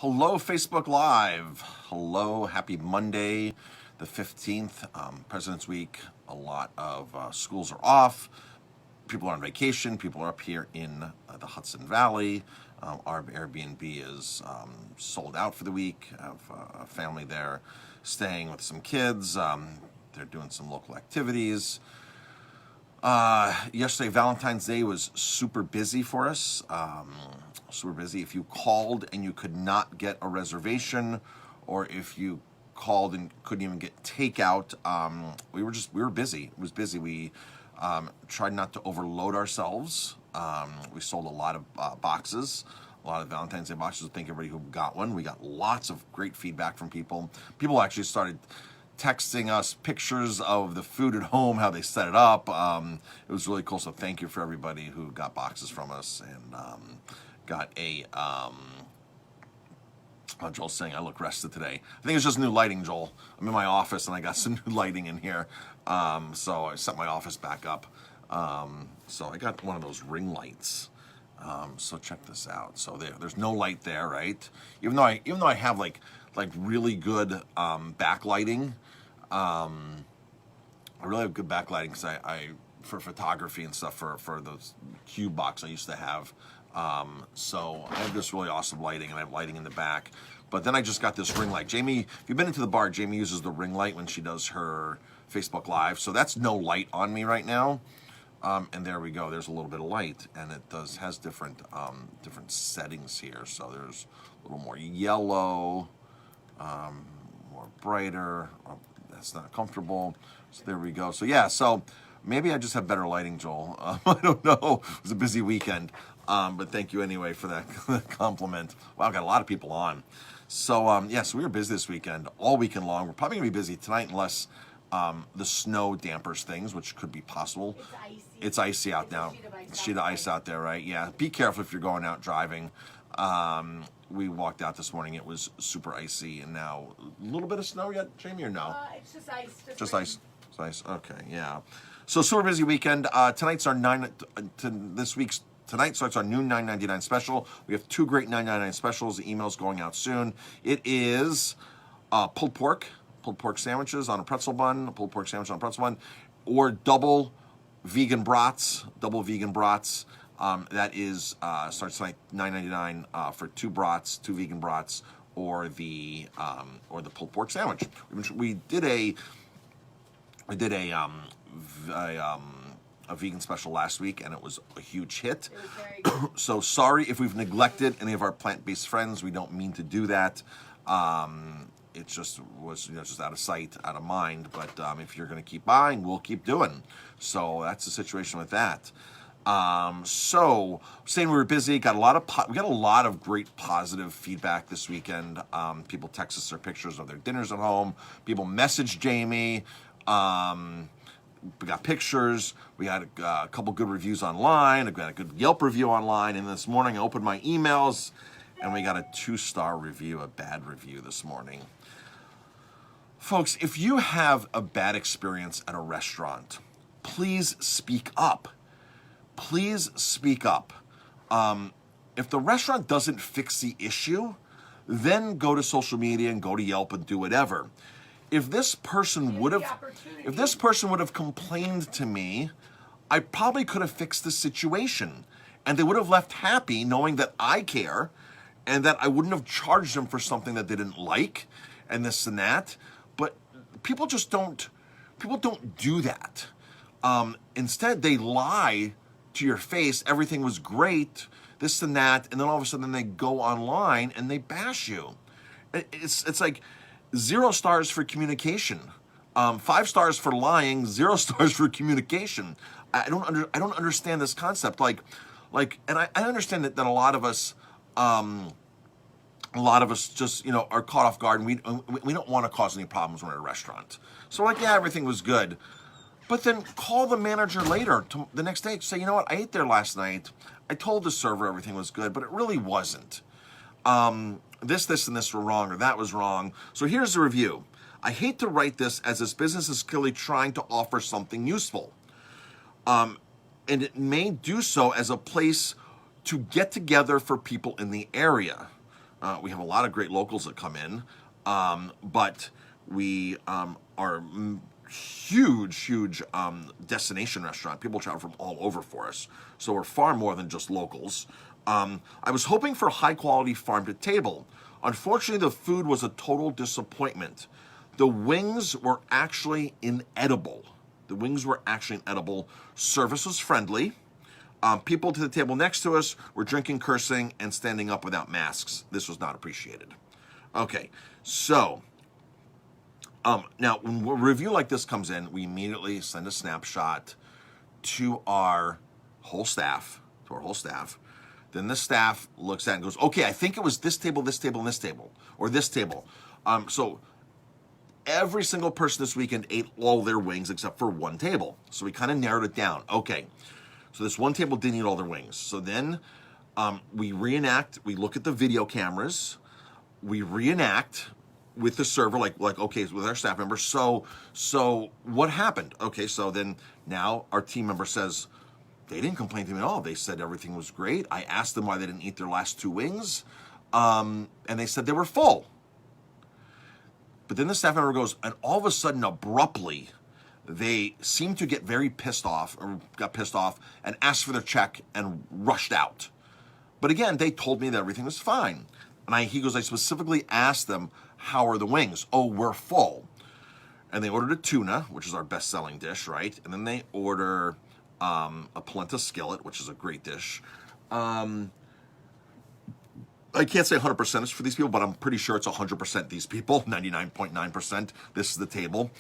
Hello, Facebook Live. Hello, happy Monday, the 15th, President's Week. A lot of schools are off. People are on vacation. People are up here in the Hudson Valley. Our Airbnb is sold out for the week. I have a family there staying with some kids. They're doing some local activities. Yesterday, Valentine's Day was super busy for us. Super busy. If you called and you could not get a reservation, or if you called and couldn't even get takeout, we were busy. It was busy. We tried not to overload ourselves. We sold a lot of boxes, a lot of Valentine's Day boxes. Thank everybody who got one. We got lots of great feedback from people. People actually started texting us pictures of the food at home, how they set it up. It was really cool. So thank you for everybody who got boxes from us and got a. Joel's saying I look rested today. I think it's just new lighting, Joel. I'm in my office and I got some new lighting in here. So I set my office back up. So I got one of those ring lights. So check this out. So there's no light there, right? Even though I have like really good backlighting. I really have good backlighting because I for photography and stuff for those cube box I used to have. So I have this really awesome lighting, and I have lighting in the back. But then I just got this ring light. Jamie, if you've been into the bar, Jamie uses the ring light when she does her Facebook Live. So that's no light on me right now. And there we go. There's a little bit of light, and it has different settings here. So there's a little more yellow, more brighter. Oh, that's not comfortable. So there we go. So yeah. So maybe I just have better lighting, Joel. I don't know. It was a busy weekend. But thank you anyway for that compliment. Wow, got a lot of people on. So, so we were busy this weekend, all weekend long. We're probably going to be busy tonight unless the snow dampers things, which could be possible. It's icy out now. It's a sheet of ice out there, right? Yeah, be careful if you're going out driving. We walked out this morning. It was super icy, and now a little bit of snow yet, Jamie, or no? It's just ice. Just ice. It's ice. Okay, yeah. So super busy weekend. Tonight's our Tonight starts our new $9.99 special. We have two great $9.99 specials. The email's going out soon. It is pulled pork sandwiches on a pretzel bun, or double vegan brats. That is starts tonight $9.99 for two vegan brats, or the pulled pork sandwich. We did a vegan special last week, and it was a huge hit. It was very good. So sorry if we've neglected any of our plant-based friends. We don't mean to do that. It just was just out of sight, out of mind. But if you're going to keep buying, we'll keep doing. So that's the situation with that. So saying we were busy, we got a lot of great positive feedback this weekend. People text us their pictures of their dinners at home. People messaged Jamie. We got pictures. We had a couple good reviews online. I got a good Yelp review online. And this morning I opened my emails, and we got a 2-star review, a bad review this morning. Folks, if you have a bad experience at a restaurant, please speak up. Please speak up. If the restaurant doesn't fix the issue, then go to social media and go to Yelp and do whatever. If this person would have complained to me, I probably could have fixed the situation, and they would have left happy knowing that I care, and that I wouldn't have charged them for something that they didn't like, and this and that. But people don't do that. Instead, they lie to your face. Everything was great, this and that, and then all of a sudden they go online and they bash you. It's like 0 stars for communication, 5 stars for lying, 0 stars for communication. I don't understand this concept. And I understand that a lot of us just are caught off guard, and we don't want to cause any problems when we're at a restaurant. So everything was good, but then call the manager later the next day. Say, you know what, I ate there last night. I told the server everything was good, but it really wasn't. This and this were wrong, or that was wrong. So here's the review. I hate to write this, as this business is clearly trying to offer something useful. And it may do so as a place to get together for people in the area. We have a lot of great locals that come in, but we are huge destination restaurant. People travel from all over for us, so we're far more than just locals. I was hoping for high quality farm to table. Unfortunately, the food was a total disappointment. The wings were actually inedible. The wings were actually inedible. Service was friendly. People to the table next to us were drinking, cursing, and standing up without masks. This was not appreciated. Okay, so now when a review like this comes in, we immediately send a snapshot to our whole staff. Then the staff looks at it and goes, okay, I think it was this table, this table, and this table, or this table. So every single person this weekend ate all their wings except for one table. So we kind of narrowed it down. Okay, so this one table didn't eat all their wings. So then we reenact, we look at the video cameras, we reenact with the server, like okay, with our staff members. So what happened? Okay, so then now our team member says, they didn't complain to me at all. They said everything was great. I asked them why they didn't eat their last two wings, and they said they were full. But then the staff member goes, and all of a sudden, abruptly, they seemed to get very pissed off, or got pissed off, and asked for their check and rushed out. But again, they told me that everything was fine. And he goes, I specifically asked them, how are the wings? Oh, we're full. And they ordered a tuna, which is our best-selling dish, right? And then they order a polenta skillet, which is a great dish. I can't say 100% is for these people, but I'm pretty sure it's 100% these people, 99.9%. This is the table.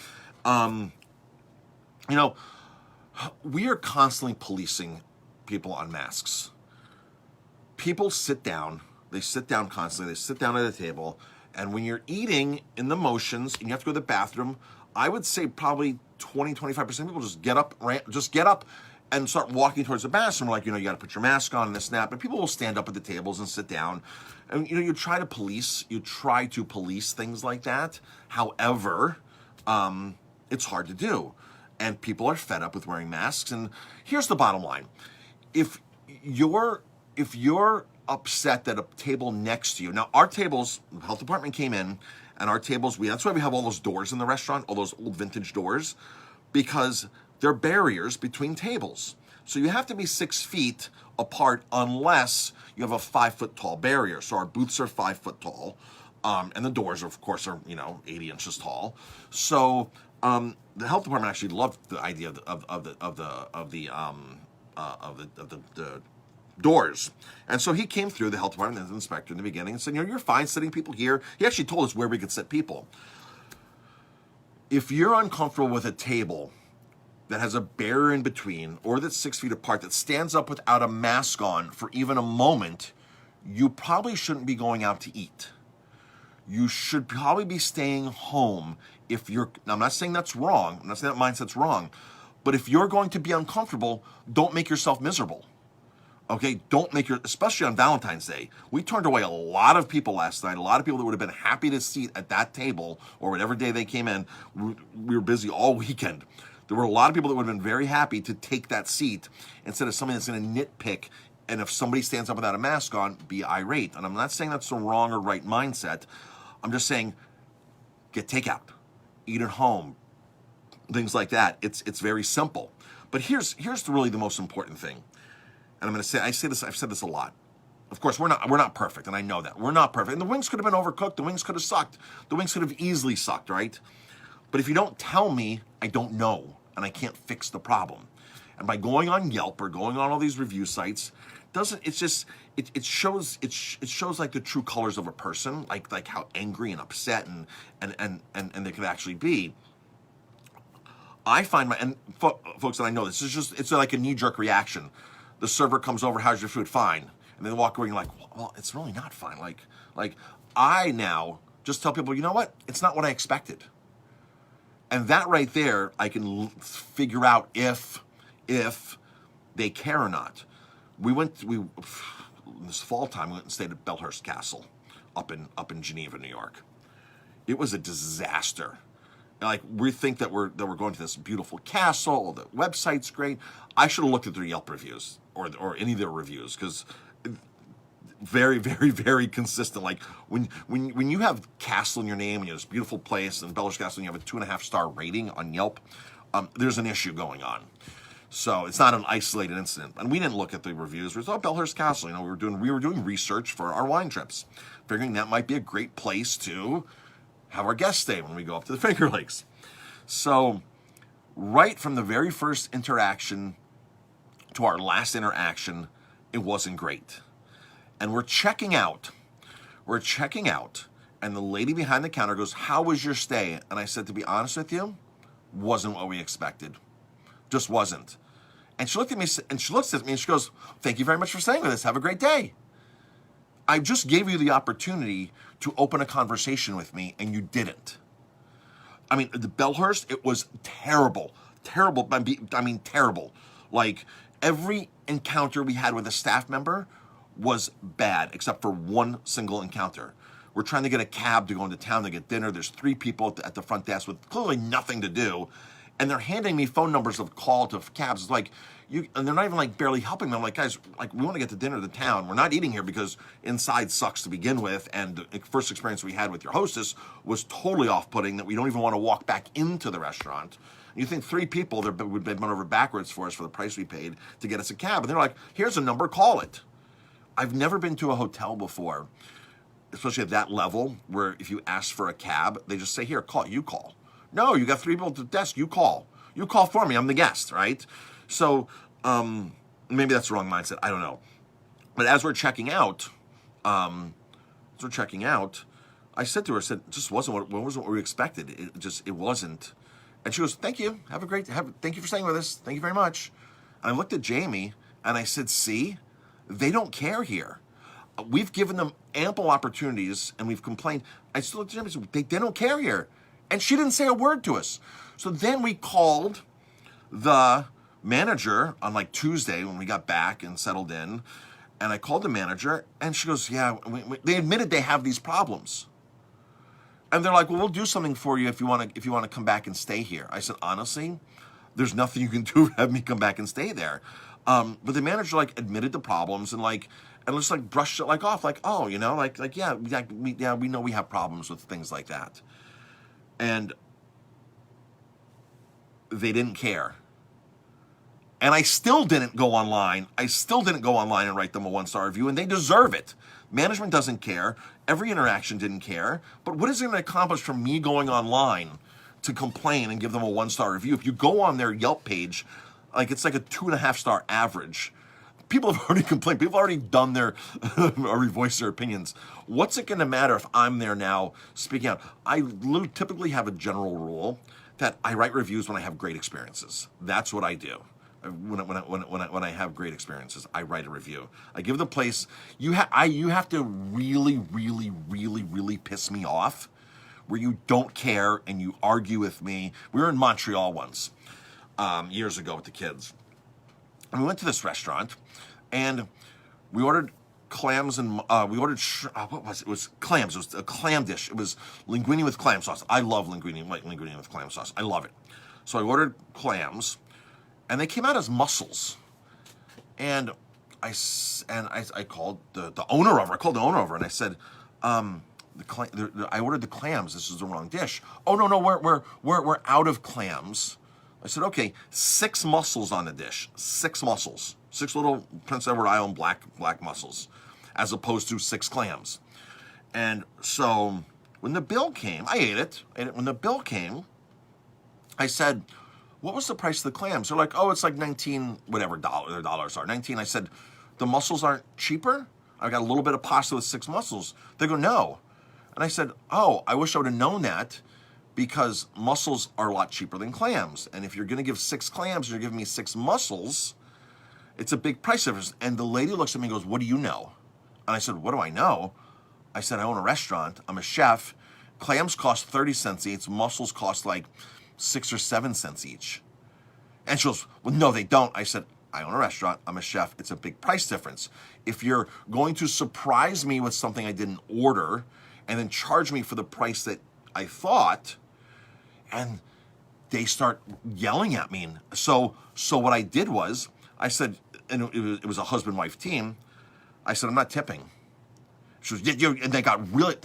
We are constantly policing people on masks. People sit down. They sit down constantly. They sit down at a table. And when you're eating in the motions and you have to go to the bathroom, I would say probably 20, 25% of people just get up and start walking towards the bathroom. Like, you got to put your mask on and this and that. But people will stand up at the tables and sit down. And, you try to police things like that. However, it's hard to do. And people are fed up with wearing masks. And here's the bottom line. If you're upset that a table next to you, now our tables, the health department came in, and our tables, that's why we have all those doors in the restaurant, all those old vintage doors, because they're barriers between tables. So you have to be 6 feet apart unless you have a 5 foot tall barrier. So our booths are 5 foot tall, and the doors, of course, are 80 inches tall. So the health department actually loved the idea of the doors. And so he came through the health department, the inspector in the beginning, and said, you're fine sitting people here. He actually told us where we could sit people. If you're uncomfortable with a table that has a barrier in between, or that's 6 feet apart, that stands up without a mask on for even a moment, you probably shouldn't be going out to eat. You should probably be staying home if you're, now I'm not saying that's wrong, I'm not saying that mindset's wrong, but if you're going to be uncomfortable, don't make yourself miserable. Okay, especially on Valentine's Day. We turned away a lot of people last night, a lot of people that would have been happy to sit at that table, or whatever day they came in. We were busy all weekend. There were a lot of people that would have been very happy to take that seat instead of somebody that's going to nitpick, and if somebody stands up without a mask on, be irate. And I'm not saying that's the wrong or right mindset. I'm just saying, get takeout, eat at home, things like that. It's very simple. But here's really the most important thing. And I'm going to say, I've said this a lot. Of course, we're not perfect, and I know that. We're not perfect. And the wings could have been overcooked. The wings could have sucked. The wings could have easily sucked, right? But if you don't tell me, I don't know, and I can't fix the problem. And by going on Yelp or going on all these review sites, it shows like the true colors of a person, like how angry and upset and they could actually be. I find folks, and I know it's like a knee-jerk reaction. The server comes over, how's your food? Fine. And they walk away and you're like, well, it's really not fine. Like I now just tell people, you know what? It's not what I expected. And that right there, I can figure out if they care or not. This fall time, we went and stayed at Belhurst Castle up in Geneva, New York. It was a disaster. Like, we think that we're going to this beautiful castle, the website's great. I should have looked at their Yelp reviews or any of their reviews, because very, very, very consistent. Like when you have Castle in your name and you have this beautiful place and Bellhurst Castle and you have a 2.5-star rating on Yelp, there's an issue going on. So it's not an isolated incident. And we didn't look at the reviews. We thought Bellhurst Castle. You know, we were doing research for our wine trips, figuring that might be a great place to have our guests stay when we go up to the Finger Lakes. So right from the very first interaction to our last interaction, it wasn't great. And we're checking out. And the lady behind the counter goes, "How was your stay?" And I said, to be honest with you, wasn't what we expected. Just wasn't. And she looked at me and she goes, "Thank you very much for staying with us. Have a great day. I just gave you the opportunity to open a conversation with me and you didn't." I mean, the Bellhurst, it was terrible. Terrible. I mean, terrible. Like, every encounter we had with a staff member was bad, except for one single encounter. We're trying to get a cab to go into town to get dinner. There's 3 people at the front desk with clearly nothing to do. And they're handing me phone numbers of call to cabs. It's like, and they're not even like barely helping me. I'm like, guys, like, we want to get to dinner to town. We're not eating here because inside sucks to begin with. And the first experience we had with your hostess was totally off-putting that we don't even want to walk back into the restaurant. You think 3 people would have been over backwards for us for the price we paid to get us a cab. And they're like, "Here's a number, call it." I've never been to a hotel before, especially at that level, where if you ask for a cab, they just say, "Here, call. You call." No, you got 3 people at the desk. You call. You call for me. I'm the guest, right? So maybe that's the wrong mindset. I don't know. But as we're checking out, I said to her, it just wasn't what we expected. It wasn't. And she goes, "Thank you. Thank you for staying with us. Thank you very much." And I looked at Jamie and I said, "See, they don't care here. We've given them ample opportunities and we've complained." I still looked at Jamie and said, they don't care here. And she didn't say a word to us. So then we called the manager on like Tuesday when we got back and settled in. And I called the manager and she goes, "Yeah, they admitted they have these problems." And they're like, "Well, we'll do something for you if you want to come back and stay here." I said, "Honestly, there's nothing you can do to have me come back and stay there." But the manager like admitted the problems and just like brushed it like off, like, "Oh, you know, we know we have problems with things like that." And they didn't care. And I still didn't go online. And write them a 1-star review, and they deserve it. Management doesn't care. Every interaction didn't care. But what is it going to accomplish from me going online to complain and give them a 1-star review? If you go on their Yelp page, like, it's like a 2.5-star average. People have already complained. People have already done their or voiced their opinions. What's it going to matter if I'm there now speaking out? I typically have a general rule that I write reviews when I have great experiences. That's what I do. When I have great experiences, I write a review. I give the place. You have to really, really, really, really piss me off, where you don't care and you argue with me. We were in Montreal once, years ago with the kids. And we went to this restaurant, and we ordered clams and we ordered what was it? It was clams. It was a clam dish. It was linguine with clam sauce. I love linguine with clam sauce. I love it. So I ordered clams, and they came out as mussels. And I called the owner over. I called the owner over, and I said, I ordered the clams. This is the wrong dish. "Oh, no, we're out of clams." I said, "Okay, 6 mussels on the dish. 6 mussels. 6 little Prince Edward Island black mussels, as opposed to 6 clams." And so when the bill came, I ate it. When the bill came, I said, "What was the price of the clams?" They're like, "Oh, it's like 19, whatever their dollars are, 19. I said, "The mussels aren't cheaper? I got a little bit of pasta with 6 mussels." They go, "No." And I said, "Oh, I wish I would have known that, because mussels are a lot cheaper than clams. And if you're going to give 6 clams and you're giving me 6 mussels, it's a big price difference." And the lady looks at me and goes, "What do you know?" And I said, "What do I know?" I said, "I own a restaurant. I'm a chef. Clams cost 30 cents each. Mussels cost like 6 or 7 cents each." And she goes, "Well, no, they don't." I said, "I own a restaurant. I'm a chef. It's a big price difference. If you're going to surprise me with something I didn't order and then charge me for the price that I thought," and they start yelling at me. So what I did was, I said, and it was a husband-wife team, I said, "I'm not tipping. She was, and they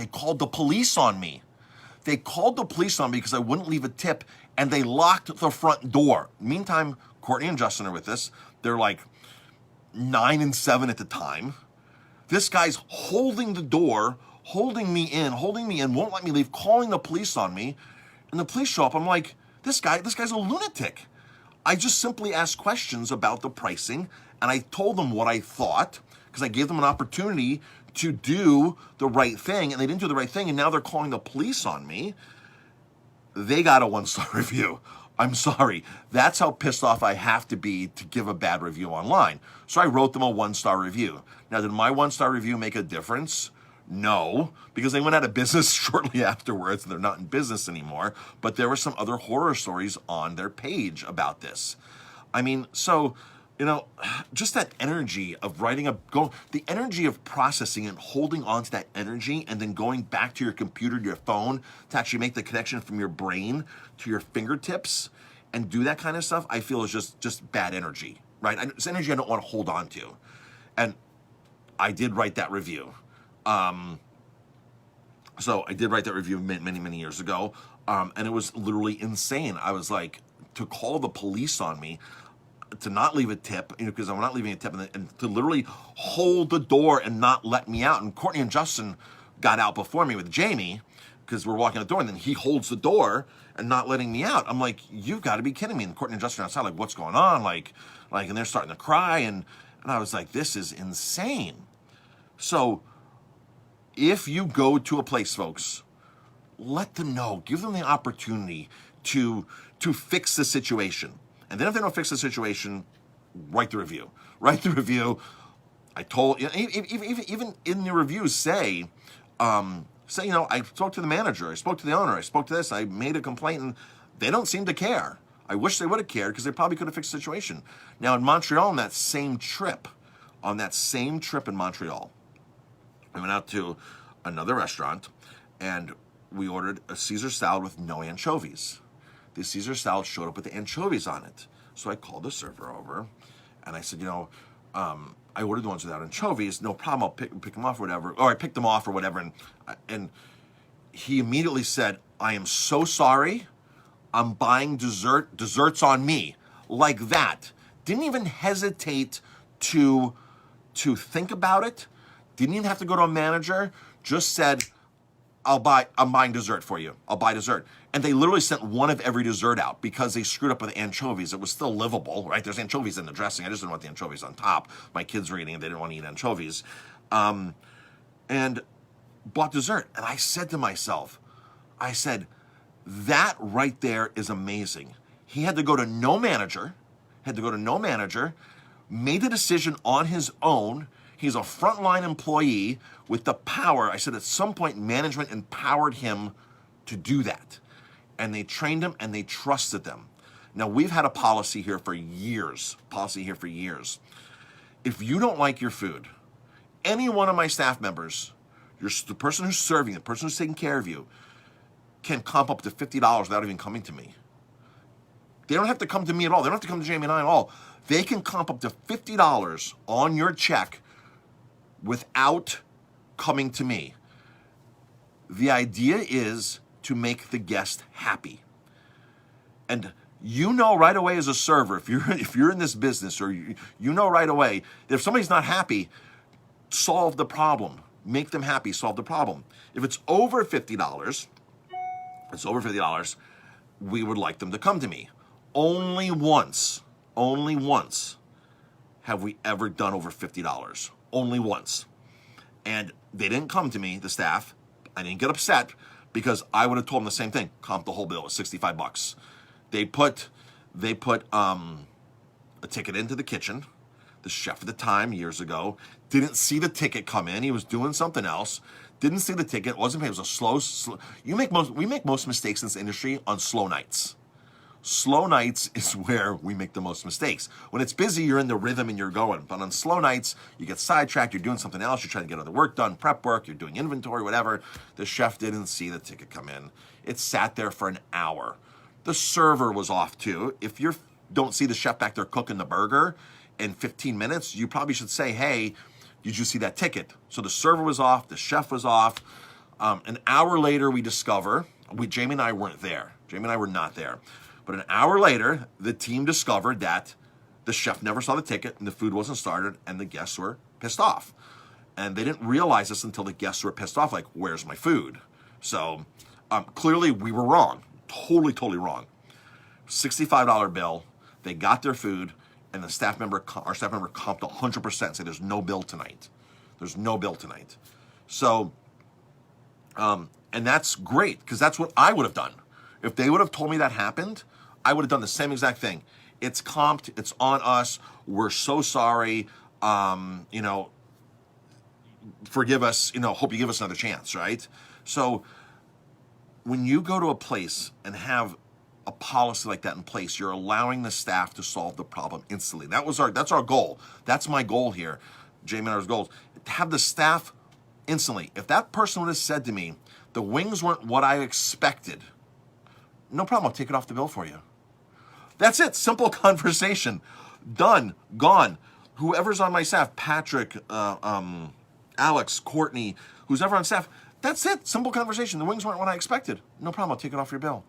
called the police on me. They called the police on me because I wouldn't leave a tip, and they locked the front door. Meantime, Courtney and Justin are with us. They're like 9 and 7 at the time. This guy's holding the door, holding me in, won't let me leave, calling the police on me. And the police show up. I'm like, this guy's a lunatic. I just simply asked questions about the pricing, and I told them what I thought, because I gave them an opportunity to do the right thing, and they didn't do the right thing, and now they're calling the police on me. They got a 1-star review. I'm sorry. That's how pissed off I have to be to give a bad review online. So I wrote them a 1-star review. Now, did my 1-star review make a difference? No, because they went out of business shortly afterwards, and they're not in business anymore. But there were some other horror stories on their page about this. I mean, so, just that energy of the energy of processing and holding on to that energy and then going back to your computer, to your phone, to actually make the connection from your brain to your fingertips and do that kind of stuff, I feel is just bad energy, right? It's energy I don't want to hold on to. And I did write that review. So I did write that review many, many years ago. And it was literally insane. I was like, to call the police on me, to not leave a tip, because I'm not leaving a tip, and to literally hold the door and not let me out. And Courtney and Justin got out before me with Jamie, because we're walking out the door, and then he holds the door and not letting me out. I'm like, you've got to be kidding me. And Courtney and Justin are outside, like, what's going on? And they're starting to cry, and I was like, this is insane. So if you go to a place, folks, let them know, give them the opportunity to fix the situation. And then if they don't fix the situation, write the review. Write the review. I told, even in the reviews, say, I spoke to the manager, I spoke to the owner, I spoke to this, I made a complaint, and they don't seem to care. I wish they would have cared, because they probably could have fixed the situation. Now in Montreal, on that same trip in Montreal, we went out to another restaurant, and we ordered a Caesar salad with no anchovies. The Caesar salad showed up with the anchovies on it. So I called the server over, and I said, I ordered the ones without anchovies. No problem, I'll pick them off or whatever. Or I picked them off or whatever. And he immediately said, I am so sorry. I'm buying dessert. Dessert's on me. Like that. Didn't even hesitate to think about it. Didn't even have to go to a manager. Just said, I'm buying dessert for you. I'll buy dessert. And they literally sent one of every dessert out because they screwed up with anchovies. It was still livable, right? There's anchovies in the dressing. I just didn't want the anchovies on top. My kids were eating it. They didn't want to eat anchovies. And bought dessert. And I said to myself, that right there is amazing. He had to go to no manager, made the decision on his own. He's a frontline employee with the power. I said at some point management empowered him to do that. And they trained him and they trusted them. Now we've had a policy here for years. If you don't like your food, any one of my staff members, the person who's serving, the person who's taking care of you, can comp up to $50 without even coming to me. They don't have to come to me at all. They don't have to come to Jamie and I at all. They can comp up to $50 on your check without coming to me. The idea is to make the guest happy. And right away as a server, if you're in this business, or you know right away that if somebody's not happy, solve the problem. Make them happy, solve the problem. If it's over $50, we would like them to come to me. Only once have we ever done over $50. Only once. And they didn't come to me, the staff. I didn't get upset because I would have told them the same thing. Comp the whole bill was $65. They put a ticket into the kitchen. The chef at the time, years ago, didn't see the ticket come in. He was doing something else. Didn't see the ticket. Wasn't paid. It was a slow. We make most mistakes in this industry on slow nights. Slow nights is where we make the most mistakes. When it's busy, you're in the rhythm and you're going. But on slow nights, you get sidetracked. You're doing something else. You're trying to get other work done, prep work. You're doing inventory, whatever. The chef didn't see the ticket come in. It sat there for an hour. The server was off too. If you don't see the chef back there cooking the burger in 15 minutes, you probably should say, hey, did you see that ticket? So the server was off, the chef was off. An hour later, we discover, Jamie and I weren't there. Jamie and I were not there. But an hour later, the team discovered that the chef never saw the ticket and the food wasn't started and the guests were pissed off. And they didn't realize this until the guests were pissed off, like, where's my food? So clearly we were wrong. Totally wrong. $65 bill. They got their food, and our staff member comped 100%, say there's no bill tonight. There's no bill tonight. So, and that's great, because that's what I would have done. If they would have told me that happened, I would have done the same exact thing. It's comped, it's on us, we're so sorry, forgive us, hope you give us another chance, right? So when you go to a place and have a policy like that in place, you're allowing the staff to solve the problem instantly. That's our goal. That's my goal here. Jamie and I's goals. To have the staff instantly. If that person would have said to me, the wings weren't what I expected, no problem, I'll take it off the bill for you. That's it. Simple conversation. Done. Gone. Whoever's on my staff, Patrick, Alex, Courtney, who's ever on staff, that's it. Simple conversation. The wings weren't what I expected. No problem. I'll take it off your bill.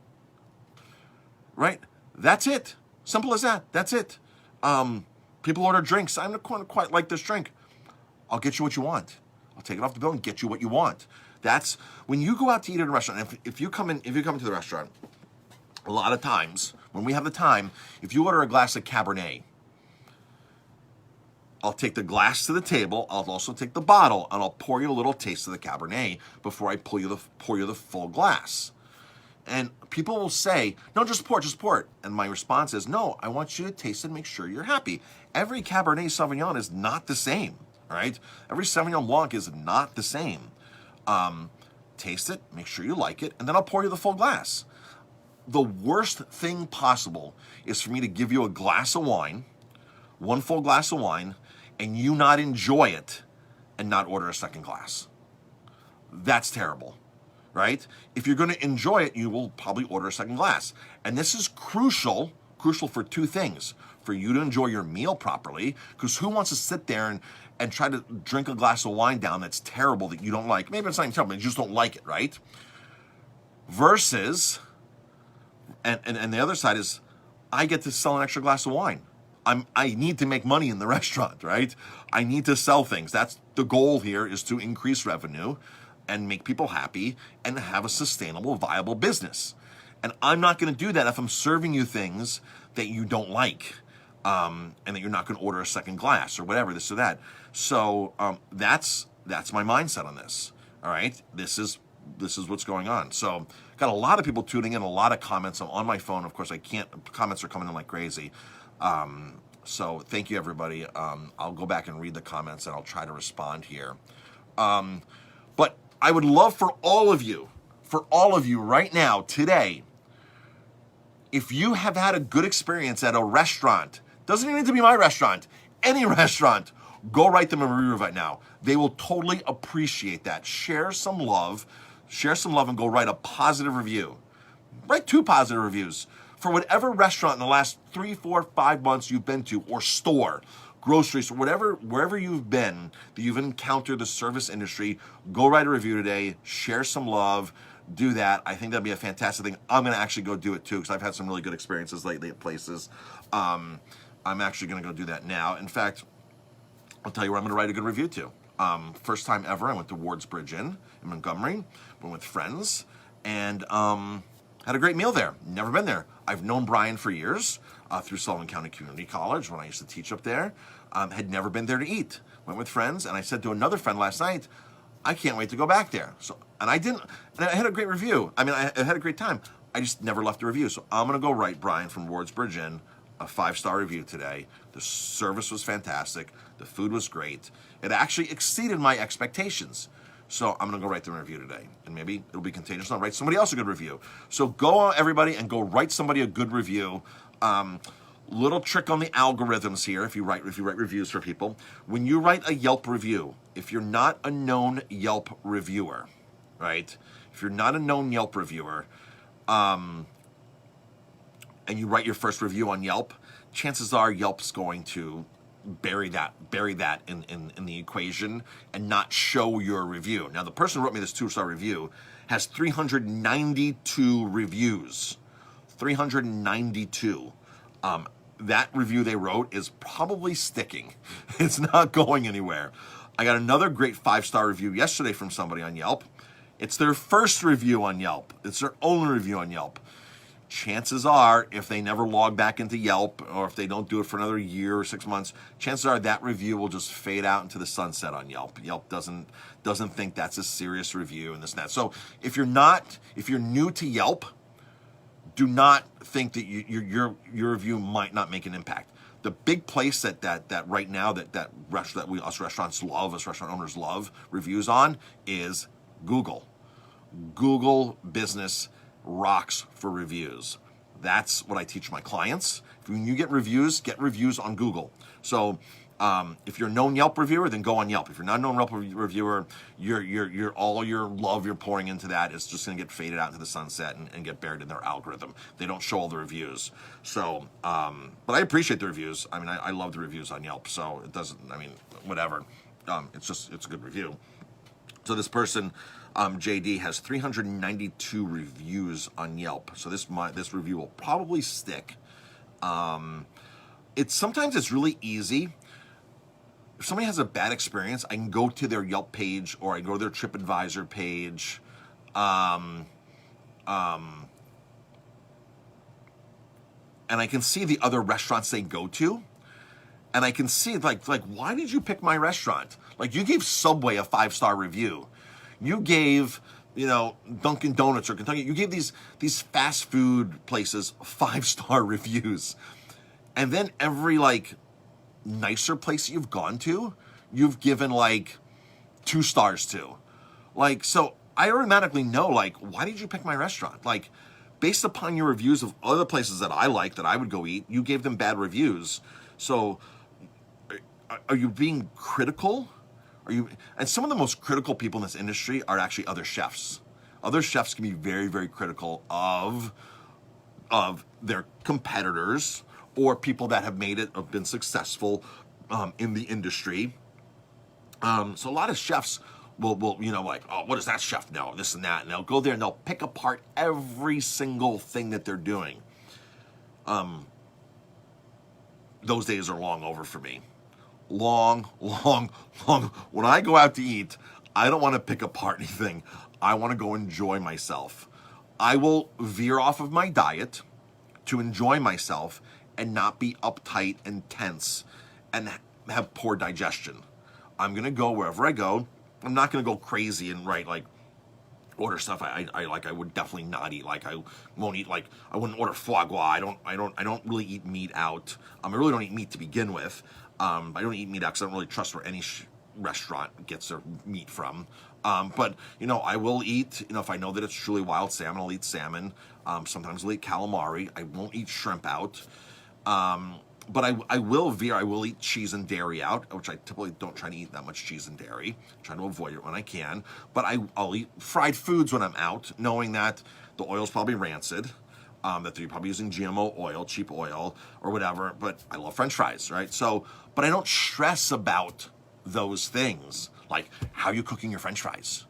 Right? That's it. Simple as that. That's it. People order drinks. I don't quite like this drink. I'll get you what you want. I'll take it off the bill and get you what you want. That's when you go out to eat at a restaurant. If you come into the restaurant, a lot of times when we have the time, if you order a glass of Cabernet, I'll take the glass to the table. I'll also take the bottle, and I'll pour you a little taste of the Cabernet before I pour you the full glass. And people will say, no, just pour it. And my response is, no, I want you to taste it and make sure you're happy. Every Cabernet Sauvignon is not the same, right? Every Sauvignon Blanc is not the same. Taste it, make sure you like it, and then I'll pour you the full glass. The worst thing possible is for me to give you a glass of wine, one full glass of wine, and you not enjoy it and not order a second glass. That's terrible, right? If you're going to enjoy it, you will probably order a second glass. And this is crucial for two things. For you to enjoy your meal properly, because who wants to sit there and try to drink a glass of wine down that's terrible, that you don't like? Maybe it's not even terrible, you just don't like it, right? Versus, and the other side is, I get to sell an extra glass of wine. I need to make money in the restaurant, right? I need to sell things. That's the goal here, is to increase revenue and make people happy and have a sustainable, viable business. And I'm not going to do that if I'm serving you things that you don't like, and that you're not going to order a second glass or whatever, this or that. So that's my mindset on this. All right, this is what's going on. So got a lot of people tuning in, a lot of comments. I'm on my phone. Of course, I can't. Comments are coming in like crazy. So thank you, everybody. I'll go back and read the comments, and I'll try to respond here. But I would love for all of you right now, today, if you have had a good experience at a restaurant, doesn't even need to be my restaurant, any restaurant, go write them a review right now. They will totally appreciate that. Share some love and go write a positive review. Write 2 positive reviews for whatever restaurant in the last 3, 4, 5 months you've been to, or store, grocery store, wherever you've been that you've encountered the service industry. Go write a review today. Share some love. Do that. I think that'd be a fantastic thing. I'm going to actually go do it too, because I've had some really good experiences lately at places. I'm actually going to go do that now. In fact, I'll tell you where I'm going to write a good review to. First time ever, I went to Ward's Bridge Inn in Montgomery. Went with friends and had a great meal there. Never been there. I've known Brian for years through Sullivan County Community College when I used to teach up there. Had never been there to eat. Went with friends, and I said to another friend last night, I can't wait to go back there. So, and I didn't, and I had a great review. I mean, I had a great time. I just never left a review. So I'm going to go write Brian from Ward's Bridge Inn a 5-star review today. The service was fantastic. The food was great. It actually exceeded my expectations. So I'm going to go write them a review today. And maybe it'll be contagious. I'll write somebody else a good review. So go, everybody, and go write somebody a good review. Little trick on the algorithms here, if you write reviews for people. When you write a Yelp review, if you're not a known Yelp reviewer, right? If you're not a known Yelp reviewer, and you write your first review on Yelp, chances are Yelp's going to bury that in the equation and not show your review. Now, the person who wrote me this 2-star review has 392 reviews. 392. That review they wrote is probably sticking. It's not going anywhere. I got another great 5-star review yesterday from somebody on Yelp. It's their first review on Yelp. It's their only review on Yelp. Chances are, if they never log back into Yelp, or if they don't do it for another year or 6 months, chances are that review will just fade out into the sunset on Yelp. Yelp doesn't think that's a serious review and this and that. So if you're new to Yelp, do not think that your review might not make an impact. The big place that right now that us restaurants love, us restaurant owners love reviews on is Google. Google business rocks for reviews. That's what I teach my clients. When you get reviews on Google. So if you're a known Yelp reviewer, then go on Yelp. If you're not a known Yelp reviewer, you're all your love you're pouring into that is just going to get faded out into the sunset and get buried in their algorithm. They don't show all the reviews. So, but I appreciate the reviews. I mean, I love the reviews on Yelp. So it doesn't. I mean, whatever. It's a good review. So this person, JD, has 392 reviews on Yelp. So this review will probably stick. Sometimes it's really easy. If somebody has a bad experience, I can go to their Yelp page or I go to their TripAdvisor page. And I can see the other restaurants they go to. And I can see, like, why did you pick my restaurant? Like, you gave Subway a 5-star review. You gave, Dunkin' Donuts or Kentucky, you gave these fast food places 5-star reviews. And then every, nicer place you've gone to, you've given, 2 stars to. So I automatically know, why did you pick my restaurant? Based upon your reviews of other places that I like, that I would go eat, you gave them bad reviews. So are you being critical? And some of the most critical people in this industry are actually other chefs. Other chefs can be very, very critical of their competitors or people that have been successful in the industry. So a lot of chefs will oh, what does that chef know? This and that. And they'll go there and they'll pick apart every single thing that they're doing. Those days are long over for me. Long. When I go out to eat, I don't want to pick apart anything. I want to go enjoy myself. I will veer off of my diet to enjoy myself and not be uptight and tense and have poor digestion. I'm going to go wherever I go. I'm not going to go crazy and order stuff I would definitely not eat. I won't eat I wouldn't order foie gras. I don't really eat meat out. I really don't eat meat to begin with. I don't eat meat out because I don't really trust where any restaurant gets their meat from. But I will eat. If I know that it's truly wild salmon, I'll eat salmon. Sometimes I'll eat calamari. I won't eat shrimp out. But I will veer. I will eat cheese and dairy out, which I typically don't try to eat that much cheese and dairy. I try to avoid it when I can. But I'll eat fried foods when I'm out, knowing that the oil's probably rancid, that they're probably using GMO oil, cheap oil, or whatever. But I love French fries, right? So, but I don't stress about those things, like how you cooking your French fries.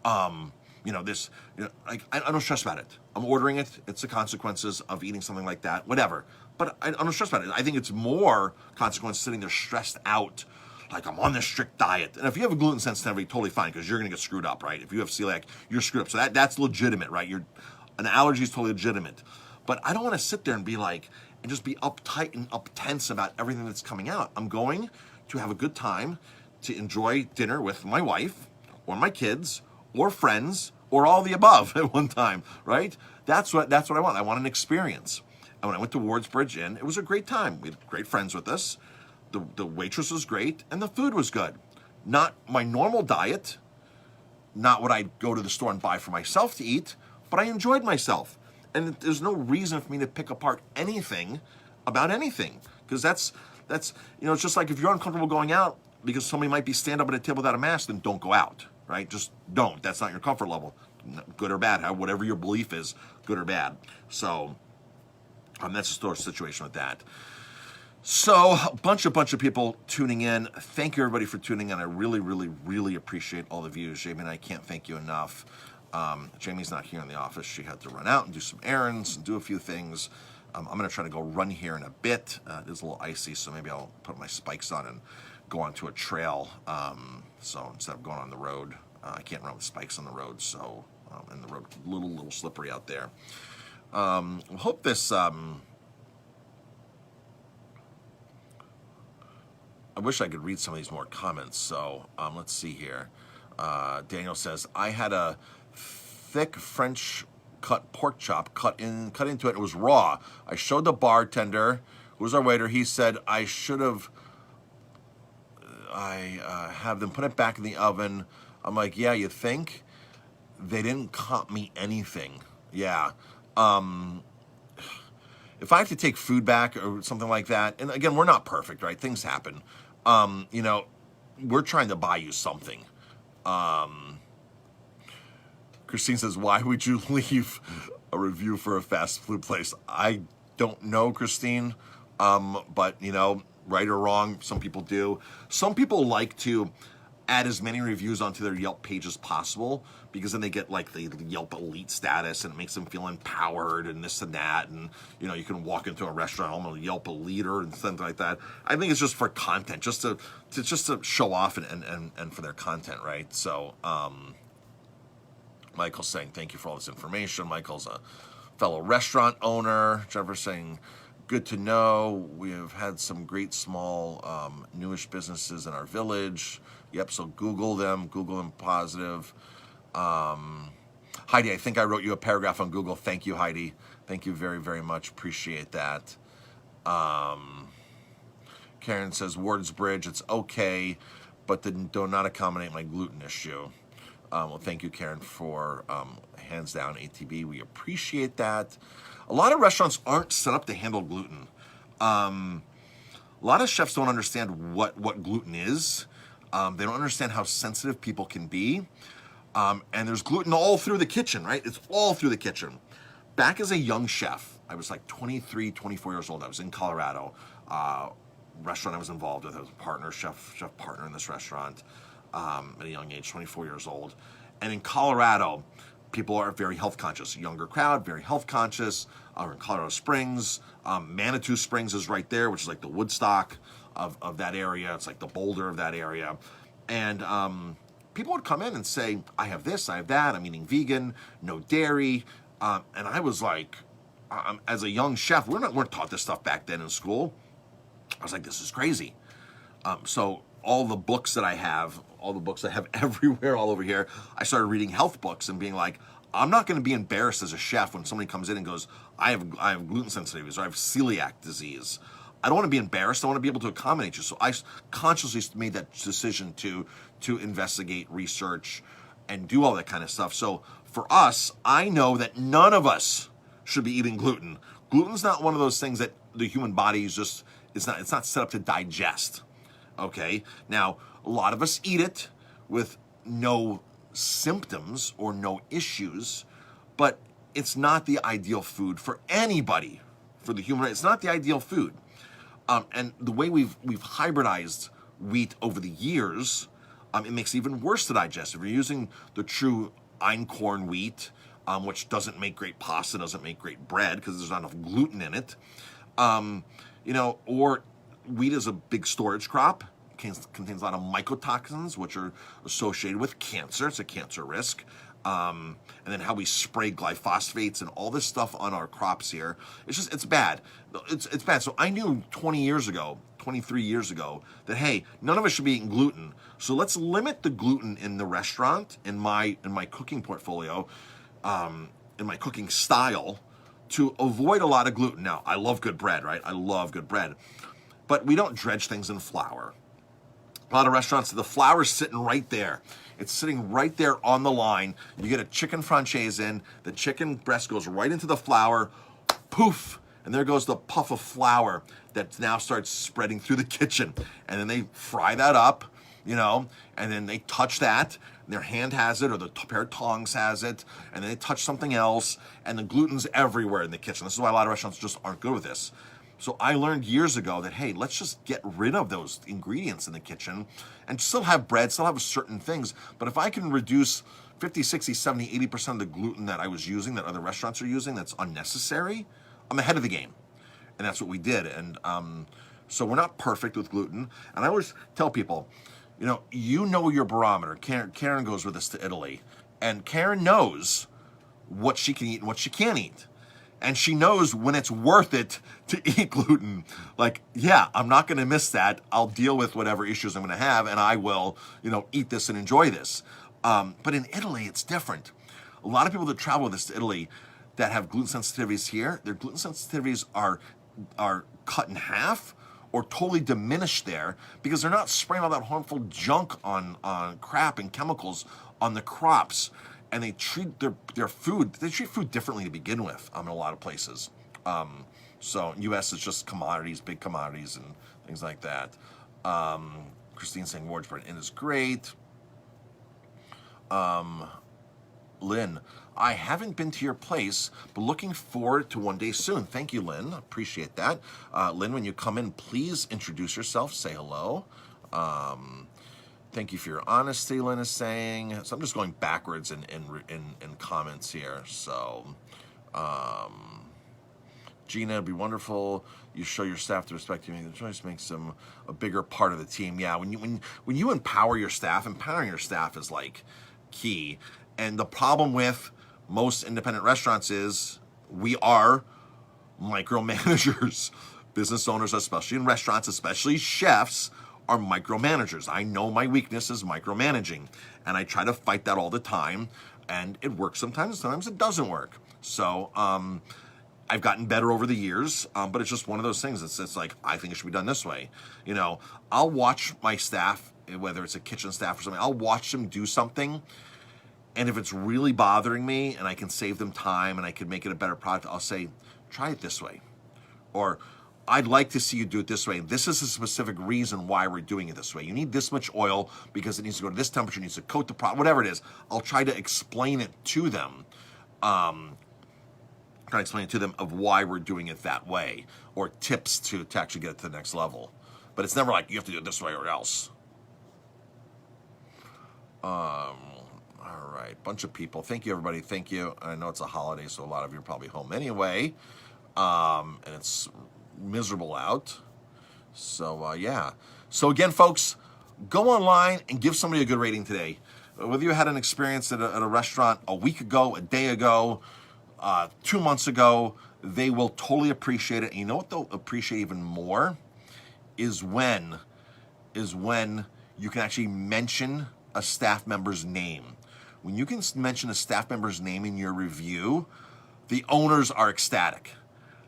I don't stress about it. I'm ordering it. It's the consequences of eating something like that, whatever. But I don't stress about it. I think it's more consequence sitting there stressed out, like I'm on this strict diet. And if you have a gluten sensitivity, totally fine, because you're going to get screwed up, right? If you have celiac, you're screwed up. So that's legitimate, right? An allergy is totally legitimate. But I don't want to sit there and be and just be uptight and uptense about everything that's coming out. I'm going to have a good time, to enjoy dinner with my wife or my kids or friends or all the above at one time, right? That's what I want. I want an experience. And when I went to Wardsbridge Inn, it was a great time. We had great friends with us. The waitress was great, and the food was good. Not my normal diet, not what I'd go to the store and buy for myself to eat, but I enjoyed myself. And there's no reason for me to pick apart anything about anything, because that's it's just like if you're uncomfortable going out because somebody might be stand up at a table without a mask, then don't go out, right? Just don't. That's not your comfort level, good or bad, whatever your belief is, good or bad. So that's the situation with that. So a bunch of people tuning in. Thank you everybody for tuning in. I really, really, really appreciate all the views. Jamie and I can't thank you enough. Jamie's not here in the office. She had to run out and do some errands and do a few things. I'm going to try to go run here in a bit. It is a little icy, so maybe I'll put my spikes on and go onto a trail. So instead of going on the road, I can't run with spikes on the road. So and the road a little slippery out there. Hope this. I wish I could read some of these more comments. So let's see here. Daniel says, I had a thick French cut pork chop cut into it. It was raw. I showed the bartender, who was our waiter. He said I should have have them put it back in the oven. I'm like, yeah, you think? They didn't comp me anything. Yeah. If I have to take food back or something like that, and again, we're not perfect, right? Things happen. We're trying to buy you something. Christine says, why would you leave a review for a fast food place? I don't know, Christine. But, right or wrong, some people do. Some people like to add as many reviews onto their Yelp page as possible, because then they get like the Yelp elite status, and it makes them feel empowered and this and that. And, you can walk into a restaurant, I'm a Yelp leader and something like that. I think it's just for content, just to show off and for their content, right? So, Michael's saying, thank you for all this information. Michael's a fellow restaurant owner. Jennifer's saying, good to know. We have had some great small, newish businesses in our village. Yep, so Google them positive. Heidi, I think I wrote you a paragraph on Google. Thank you, Heidi. Thank you very, very much. Appreciate that. Karen says, Ward's Bridge, it's okay, but do not accommodate my gluten issue. Well, thank you, Karen, for hands down ATB. We appreciate that. A lot of restaurants aren't set up to handle gluten. A lot of chefs don't understand what gluten is. They don't understand how sensitive people can be. And there's gluten all through the kitchen, right? It's all through the kitchen. Back as a young chef, I was like 23, 24 years old. I was in Colorado. Restaurant I was involved with. I was a partner, chef partner in this restaurant at a young age, 24 years old. And in Colorado, people are very health conscious. Younger crowd, very health conscious. In Colorado Springs, Manitou Springs is right there, which is like the Woodstock of that area. It's like the Boulder of that area. And people would come in and say, I have this, I have that, I'm eating vegan, no dairy. And I was like, as a young chef, we weren't taught this stuff back then in school. I was like, this is crazy. So all the books that I have everywhere, all over here, I started reading health books and being like, I'm not going to be embarrassed as a chef when somebody comes in and goes, I have gluten sensitivities, or I have celiac disease. I don't want to be embarrassed. I want to be able to accommodate you. So I consciously made that decision to investigate, research, and do all that kind of stuff. So for us, I know that none of us should be eating gluten. Gluten's not one of those things that the human body is just, it's not set up to digest. Okay? Now, a lot of us eat it with no symptoms or no issues, but it's not the ideal food for anybody, for the human race. It's not the ideal food. And the way we've hybridized wheat over the years, it makes it even worse to digest. If you're using the true einkorn wheat, which doesn't make great pasta, doesn't make great bread because there's not enough gluten in it, or wheat is a big storage crop. Contains a lot of mycotoxins, which are associated with cancer. It's a cancer risk. And then how we spray glyphosates and all this stuff on our crops here. It's bad. It's bad. So I knew 23 years ago, that, hey, none of us should be eating gluten. So let's limit the gluten in the restaurant, in my cooking portfolio, in my cooking style, to avoid a lot of gluten. Now, I love good bread, right? I love good bread. But we don't dredge things in flour. A lot of restaurants, the flour's sitting right there. It's sitting right there on the line. You get a chicken franchise in, the chicken breast goes right into the flour, poof, and there goes the puff of flour that now starts spreading through the kitchen. And then they fry that up, and then they touch that, and their hand has it, or the pair of tongs has it, and then they touch something else, and the gluten's everywhere in the kitchen. This is why a lot of restaurants just aren't good with this. So I learned years ago that, hey, let's just get rid of those ingredients in the kitchen and still have bread, still have certain things. But if I can reduce 50, 60, 70, 80% of the gluten that I was using, that other restaurants are using, that's unnecessary, I'm ahead of the game. And that's what we did. And so we're not perfect with gluten. And I always tell people, you know your barometer. Karen goes with us to Italy. And Karen knows what she can eat and what she can't eat. And she knows when it's worth it to eat gluten. Like, yeah, I'm not going to miss that. I'll deal with whatever issues I'm going to have, and I will, eat this and enjoy this. But in Italy, it's different. A lot of people that travel with us to Italy that have gluten sensitivities here, their gluten sensitivities are cut in half or totally diminished there because they're not spraying all that harmful junk on crap and chemicals on the crops. And they treat their food, they treat food differently to begin with in a lot of places. So U.S. is just commodities, big commodities and things like that. Christine saying Wardsburg Inn is great. Lynn, I haven't been to your place, but looking forward to one day soon. Thank you, Lynn. Appreciate that. Lynn, when you come in, please introduce yourself. Say hello. Thank you for your honesty, Lynn is saying. So I'm just going backwards in comments here. So, Gina, it'd be wonderful. You show your staff the respect you make. The choice makes them a bigger part of the team. Yeah, when you empower your staff, empowering your staff is like key. And the problem with most independent restaurants is we are micromanagers. Business owners, especially in restaurants, especially chefs, are micromanagers. I know my weakness is micromanaging, and I try to fight that all the time, and it works sometimes it doesn't work. So I've gotten better over the years, but it's just one of those things. It's like, I think it should be done this way. I'll watch my staff, whether it's a kitchen staff or something, I'll watch them do something, and if it's really bothering me and I can save them time and I can make it a better product, I'll say, try it this way. Or, I'd like to see you do it this way. This is a specific reason why we're doing it this way. You need this much oil because it needs to go to this temperature, it needs to coat the product, whatever it is. I'll try to explain it to them. Of why we're doing it that way, or tips to actually get it to the next level. But it's never like, you have to do it this way or else. All right, bunch of people. Thank you, everybody. Thank you. I know it's a holiday, so a lot of you are probably home anyway. And it's miserable out. So, yeah. So, again, folks, go online and give somebody a good rating today. Whether you had an experience at a restaurant a week ago, a day ago, 2 months ago, they will totally appreciate it. And you know what they'll appreciate even more is when you can actually mention a staff member's name. When you can mention a staff member's name in your review, the owners are ecstatic.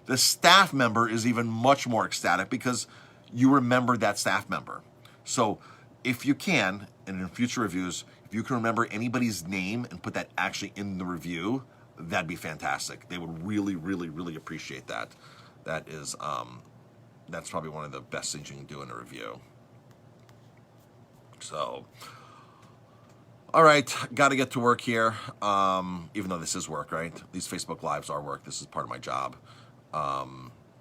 The staff member is even much more ecstatic because you remembered that staff member. So if you can, and in future reviews, if you can remember anybody's name and put that actually in the review, that'd be fantastic. They would really, really, really appreciate that. That is, that's probably one of the best things you can do in a review. So, all right, got to get to work here. Even though this is work, right? These Facebook Lives are work. This is part of my job.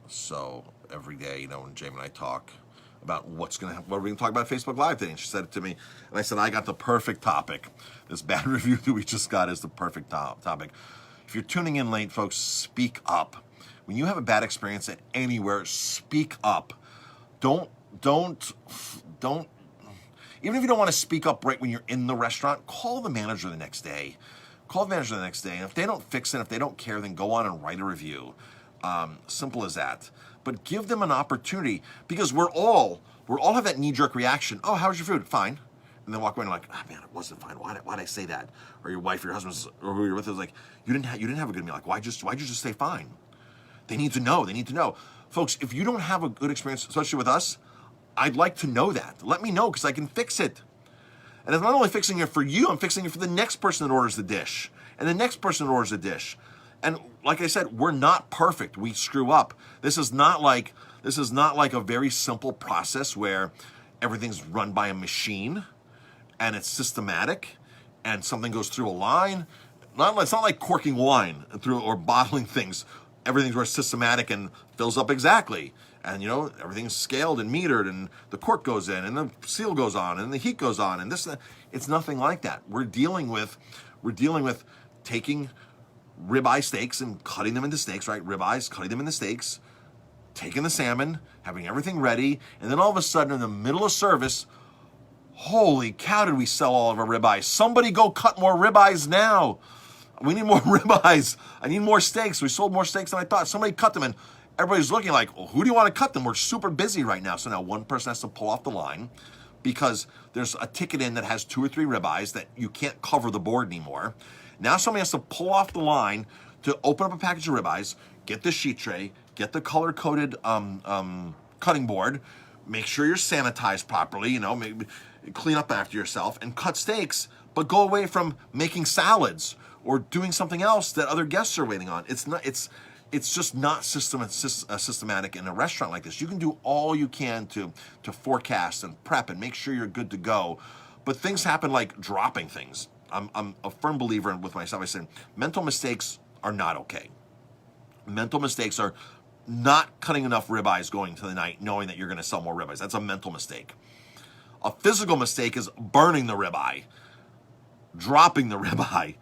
So every day, when Jamie and I talk about what we're going to talk about Facebook Live today. And she said it to me, and I said, I got the perfect topic. This bad review that we just got is the perfect topic. If you're tuning in late, folks, speak up. When you have a bad experience at anywhere, speak up. Don't, even if you don't want to speak up right when you're in the restaurant, call the manager the next day. Call the manager the next day. And if they don't fix it, if they don't care, then go on and write a review. Simple as that. But give them an opportunity, because we all have that knee-jerk reaction. Oh, how was your food? Fine. And then walk away and like, oh man, it wasn't fine. Why'd I say that? Or your wife, or your husband, or who you're with is like, you didn't have a good meal. Like, why'd you just say fine? They need to know. Folks, if you don't have a good experience, especially with us, I'd like to know that. Let me know, because I can fix it. And I'm not only fixing it for you, I'm fixing it for the next person that orders the dish. And the next person that orders the dish. And like I said, we're not perfect. We screw up. This is not like a very simple process where everything's run by a machine and it's systematic and something goes through a line. It's not like corking wine or bottling things. everything's more systematic and fills up exactly. And, you know, everything's scaled and metered, and the cork goes in, and the seal goes on, and the heat goes on, and this and that. It's nothing like that. We're dealing with taking ribeye steaks and cutting them into steaks, right? Ribeyes, cutting them into steaks, taking the salmon, having everything ready, and then all of a sudden in the middle of service, holy cow, did we sell all of our ribeyes? Somebody go cut more ribeyes now. We need more ribeyes. I need more steaks. We sold more steaks than I thought. Somebody cut them, and everybody's looking like, well, who do you want to cut them? We're super busy right now. So now one person has to pull off the line because there's a ticket in that has 2 or 3 ribeyes that you can't cover the board anymore. Now somebody has to pull off the line to open up a package of ribeyes, get the sheet tray, get the color-coded cutting board, make sure you're sanitized properly, you know, maybe clean up after yourself, and cut steaks, but go away from making salads or doing something else that other guests are waiting on. It's just not systematic in a restaurant like this. You can do all you can to forecast and prep and make sure you're good to go, but things happen like dropping things. I'm a firm believer with myself. I say mental mistakes are not okay. Mental mistakes are not cutting enough ribeyes going to the night knowing that you're going to sell more ribeyes. That's a mental mistake. A physical mistake is burning the ribeye, dropping the ribeye,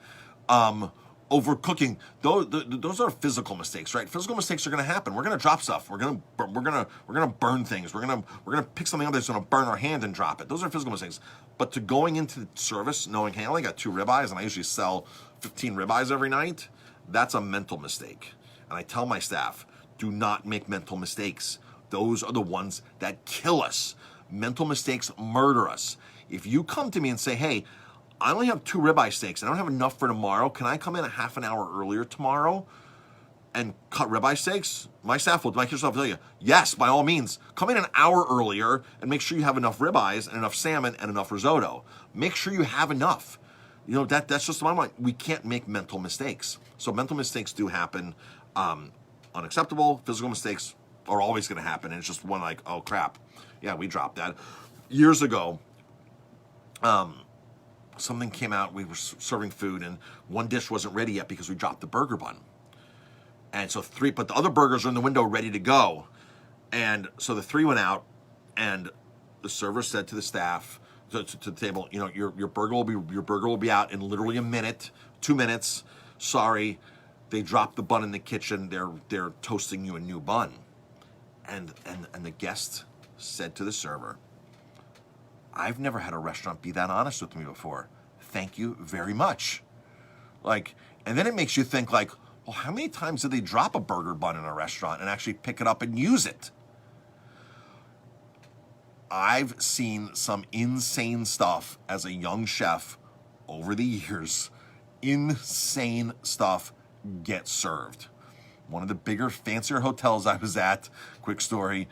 overcooking. Those are physical mistakes, right? Physical mistakes are going to happen. We're going to drop stuff. We're going to burn things. We're going to pick something up that's going to burn our hand and drop it. Those are physical mistakes. But to going into service knowing, hey, I only got 2 ribeyes and I usually sell 15 ribeyes every night, that's a mental mistake. And I tell my staff, do not make mental mistakes. Those are the ones that kill us. Mental mistakes murder us. If you come to me and say, hey, I only have 2 ribeye steaks and I don't have enough for tomorrow, can I come in a half an hour earlier tomorrow and cut ribeye steaks? My staff will, my kitchen staff will tell you, yes, by all means, come in an hour earlier and make sure you have enough ribeyes and enough salmon and enough risotto. Make sure you have enough. You know, that's just my mind. We can't make mental mistakes. So mental mistakes do happen. Unacceptable. Physical mistakes are always going to happen. And it's just one like, oh, crap. Yeah, we dropped that. Years ago, something came out. We were serving food, and one dish wasn't ready yet because we dropped the burger bun. And so but the other burgers are in the window ready to go. And so the 3 went out, and the server said to the staff, to the table, you know, your burger will be out in literally a minute, 2 minutes. Sorry, they dropped the bun in the kitchen. They're toasting you a new bun. And the guest said to the server, I've never had a restaurant be that honest with me before. Thank you very much. Like, and then it makes you think like, well, how many times did they drop a burger bun in a restaurant and actually pick it up and use it? I've seen some insane stuff as a young chef over the years. Insane stuff get served. One of the bigger, fancier hotels I was at, quick story,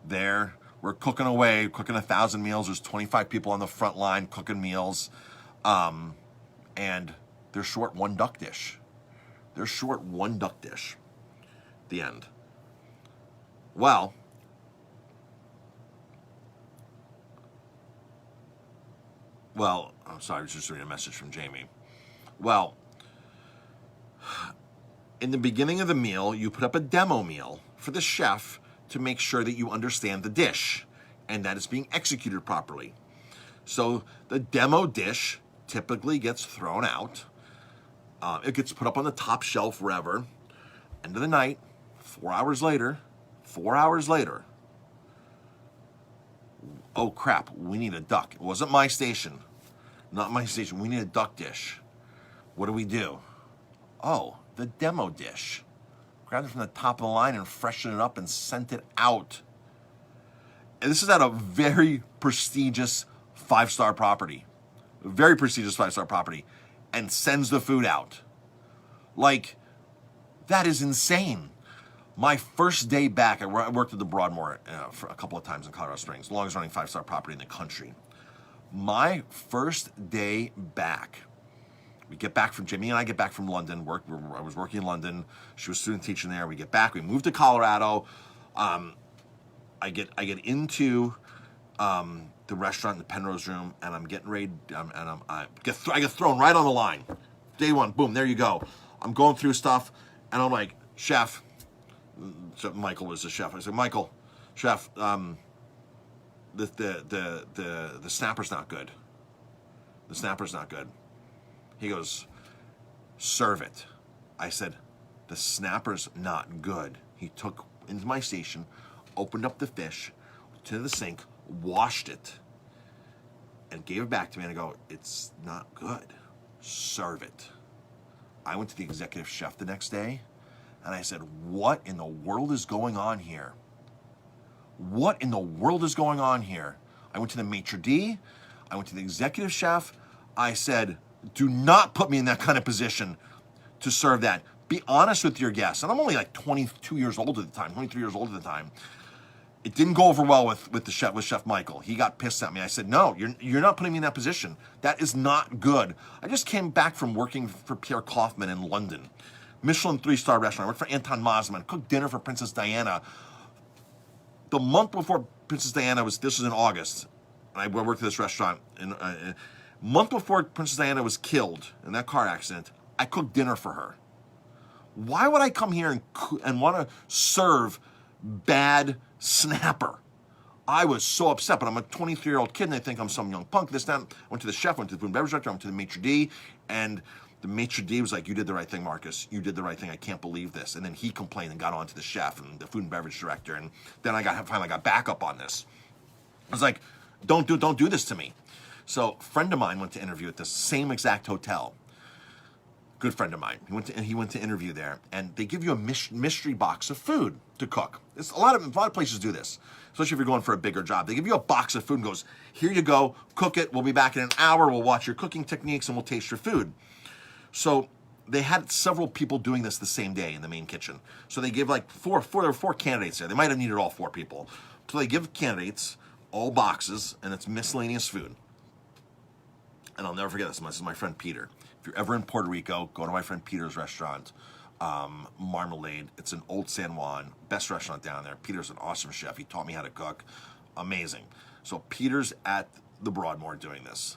there, we're cooking away, cooking 1,000 meals. There's 25 people on the front line cooking meals. And they're short 1 duck dish. They're short 1 duck dish. The end. Well, I'm sorry, I was just reading a message from Jamie. Well, in the beginning of the meal, you put up a demo meal for the chef to make sure that you understand the dish and that it's being executed properly. So the demo dish typically gets thrown out. It gets put up on the top shelf forever. End of the night, 4 hours later, oh crap, we need a duck. It wasn't my station. Not my station. We need a duck dish. What do we do? Oh, the demo dish. Grabbed it from the top of the line and freshened it up and sent it out. And this is at a very prestigious 5-star property. Very prestigious 5-star property. And sends the food out. Like, that is insane. My first day back, I worked at the Broadmoor for a couple of times in Colorado Springs, longest running 5-star property in the country. My first day back, we get back from, Jamie and I get back from London, I was working in London, she was student teaching there, we get back, we moved to Colorado, I get into the restaurant in the Penrose room, and I'm getting ready, I get thrown right on the line. Day 1, boom, there you go. I'm going through stuff, And I'm like, chef, so Michael was the chef. I said, Michael, chef, the snapper's not good. The snapper's not good. He goes, serve it. I said, the snapper's not good. He took into my station, opened up the fish to the sink, washed it, and gave it back to me. And I go, it's not good. Serve it. I went to the executive chef the next day, and I said, what in the world is going on here? What in the world is going on here? I went to the maitre d', I went to the executive chef. I said, do not put me in that kind of position to serve that. Be honest with your guests. And I'm only like 22 years old at the time, 23 years old at the time. It didn't go over well with Chef Michael. He got pissed at me. I said, no, you're not putting me in that position. That is not good. I just came back from working for Pierre Kaufman in London. Michelin 3-star restaurant. I worked for Anton Mosman. Cooked dinner for Princess Diana. The month before Princess Diana this was in August. I worked at this restaurant. Month before Princess Diana was killed in that car accident, I cooked dinner for her. Why would I come here and want to serve bad snapper? I was so upset, but I'm a 23-year-old kid and they think I'm some young punk. This time, I went to the chef, went to the food and beverage director, I went to the maitre d', and the maitre d' was like, you did the right thing, Marcus. You did the right thing. I can't believe this. And then he complained and got on to the chef and the food and beverage director. And then I finally got back up on this. I was like, don't do this to me. So a friend of mine went to interview at the same exact hotel. Good friend of mine. He went to interview there, and they give you a mystery box of food to cook. A lot of places do this, especially if you're going for a bigger job. They give you a box of food and goes, here you go, cook it. We'll be back in an hour. We'll watch your cooking techniques and we'll taste your food. So they had several people doing this the same day in the main kitchen. So they give like there were four candidates there. They might have needed all 4 people. So they give candidates all boxes, and it's miscellaneous food. And I'll never forget this. This is my friend Peter. If you're ever in Puerto Rico, go to my friend Peter's restaurant, Marmalade. It's in Old San Juan, best restaurant down there. Peter's an awesome chef. He taught me how to cook. Amazing. So Peter's at the Broadmoor doing this,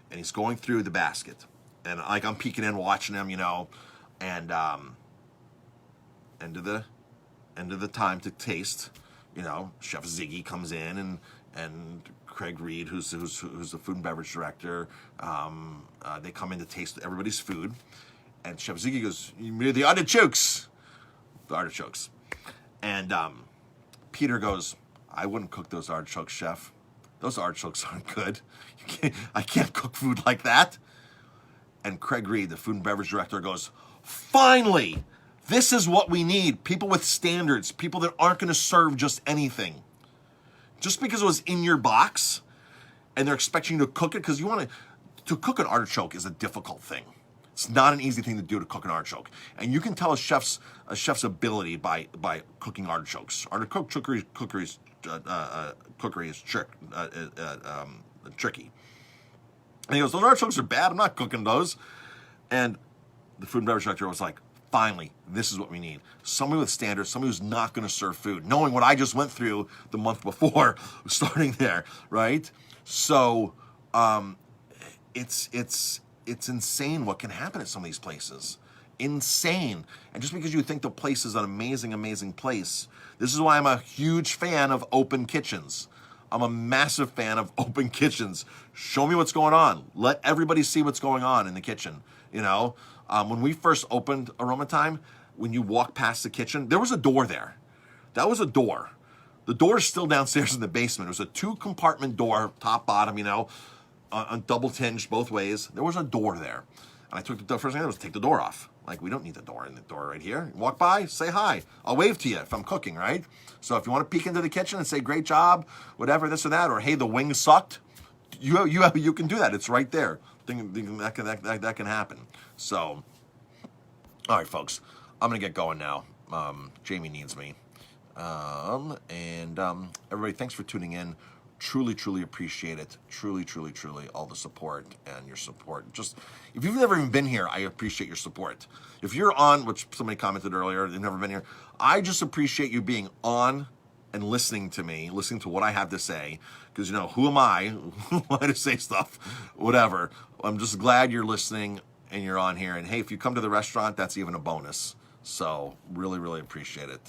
and he's going through the basket. And like I'm peeking in, watching him, and end of the time to taste, Chef Ziggy comes in and Craig Reed, who's the food and beverage director, they come in to taste everybody's food, and Chef Ziggy goes, the artichokes, and Peter goes, I wouldn't cook those artichokes, chef. Those artichokes aren't good. I can't cook food like that. And Craig Reed, the food and beverage director, goes, finally, this is what we need. People with standards, people that aren't going to serve just anything. Just because it was in your box and they're expecting you to cook it, because to cook an artichoke is a difficult thing. It's not an easy thing to do to cook an artichoke. And you can tell a chef's ability by cooking artichokes. Artichoke cookery is tricky. And he goes, those artichokes are bad. I'm not cooking those. And the food and beverage director was like, finally, this is what we need. Somebody with standards, somebody who's not going to serve food, knowing what I just went through the month before starting there, right? So it's insane what can happen at some of these places. Insane. And just because you think the place is an amazing, amazing place, this is why I'm a huge fan of open kitchens. I'm a massive fan of open kitchens. Show me what's going on. Let everybody see what's going on in the kitchen. When we first opened Aroma Time, when you walk past the kitchen, there was a door there. That was a door. The door is still downstairs in the basement. It was a 2-compartment door, top, bottom, on double tinged both ways. There was a door there. And I took the first thing I did was take the door off. Like, we don't need the door right here. Walk by, say hi. I'll wave to you if I'm cooking, right? So if you want to peek into the kitchen and say, great job, whatever, this or that, or hey, the wings sucked, you can do that. It's right there. That can happen. So, all right, folks, I'm going to get going now. Jamie needs me. Everybody, thanks for tuning in. Truly, truly appreciate it. Truly, truly, truly, all the support and your support. Just, if you've never even been here, I appreciate your support. If you're on, which somebody commented earlier, they've never been here, I just appreciate you being on and listening to me, listening to what I have to say, because, who am I? Who am I to say stuff? Whatever. I'm just glad you're listening and you're on here. And hey, if you come to the restaurant, that's even a bonus. So really, really appreciate it.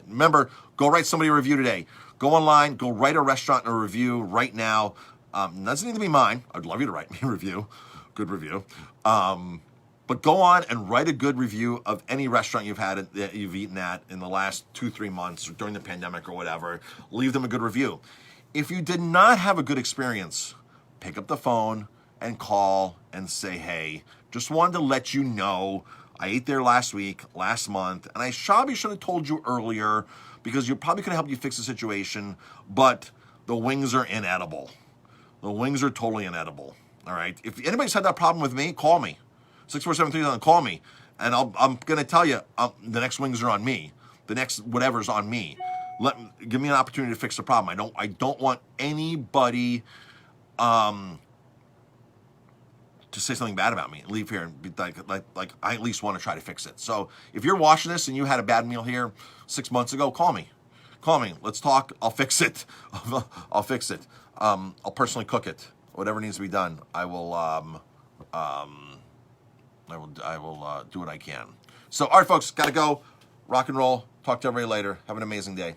Remember, go write somebody a review today. Go online, go write a restaurant a review right now. Doesn't need to be mine. I'd love you to write me a review, good review. But go on and write a good review of any restaurant that you've eaten at in the last 2-3 months or during the pandemic or whatever. Leave them a good review. If you did not have a good experience, pick up the phone and call and say, hey, just wanted to let you know I ate there last week, last month, and I probably should have told you earlier because you probably could have helped you fix the situation, but the wings are inedible. The wings are totally inedible. All right. If anybody's had that problem with me, call me. 647-3000, call me. And I'm going to tell you, the next wings are on me. The next whatever's on me. Give me an opportunity to fix the problem. I don't want anybody to say something bad about me and leave here and be like I at least want to try to fix it. So if you're watching this and you had a bad meal here 6 months ago, call me. Call me. Let's talk. I'll fix it. I'll fix it. I'll personally cook it. Whatever needs to be done, I will do what I can. So, all right, folks, gotta go. Rock and roll. Talk to everybody later. Have an amazing day.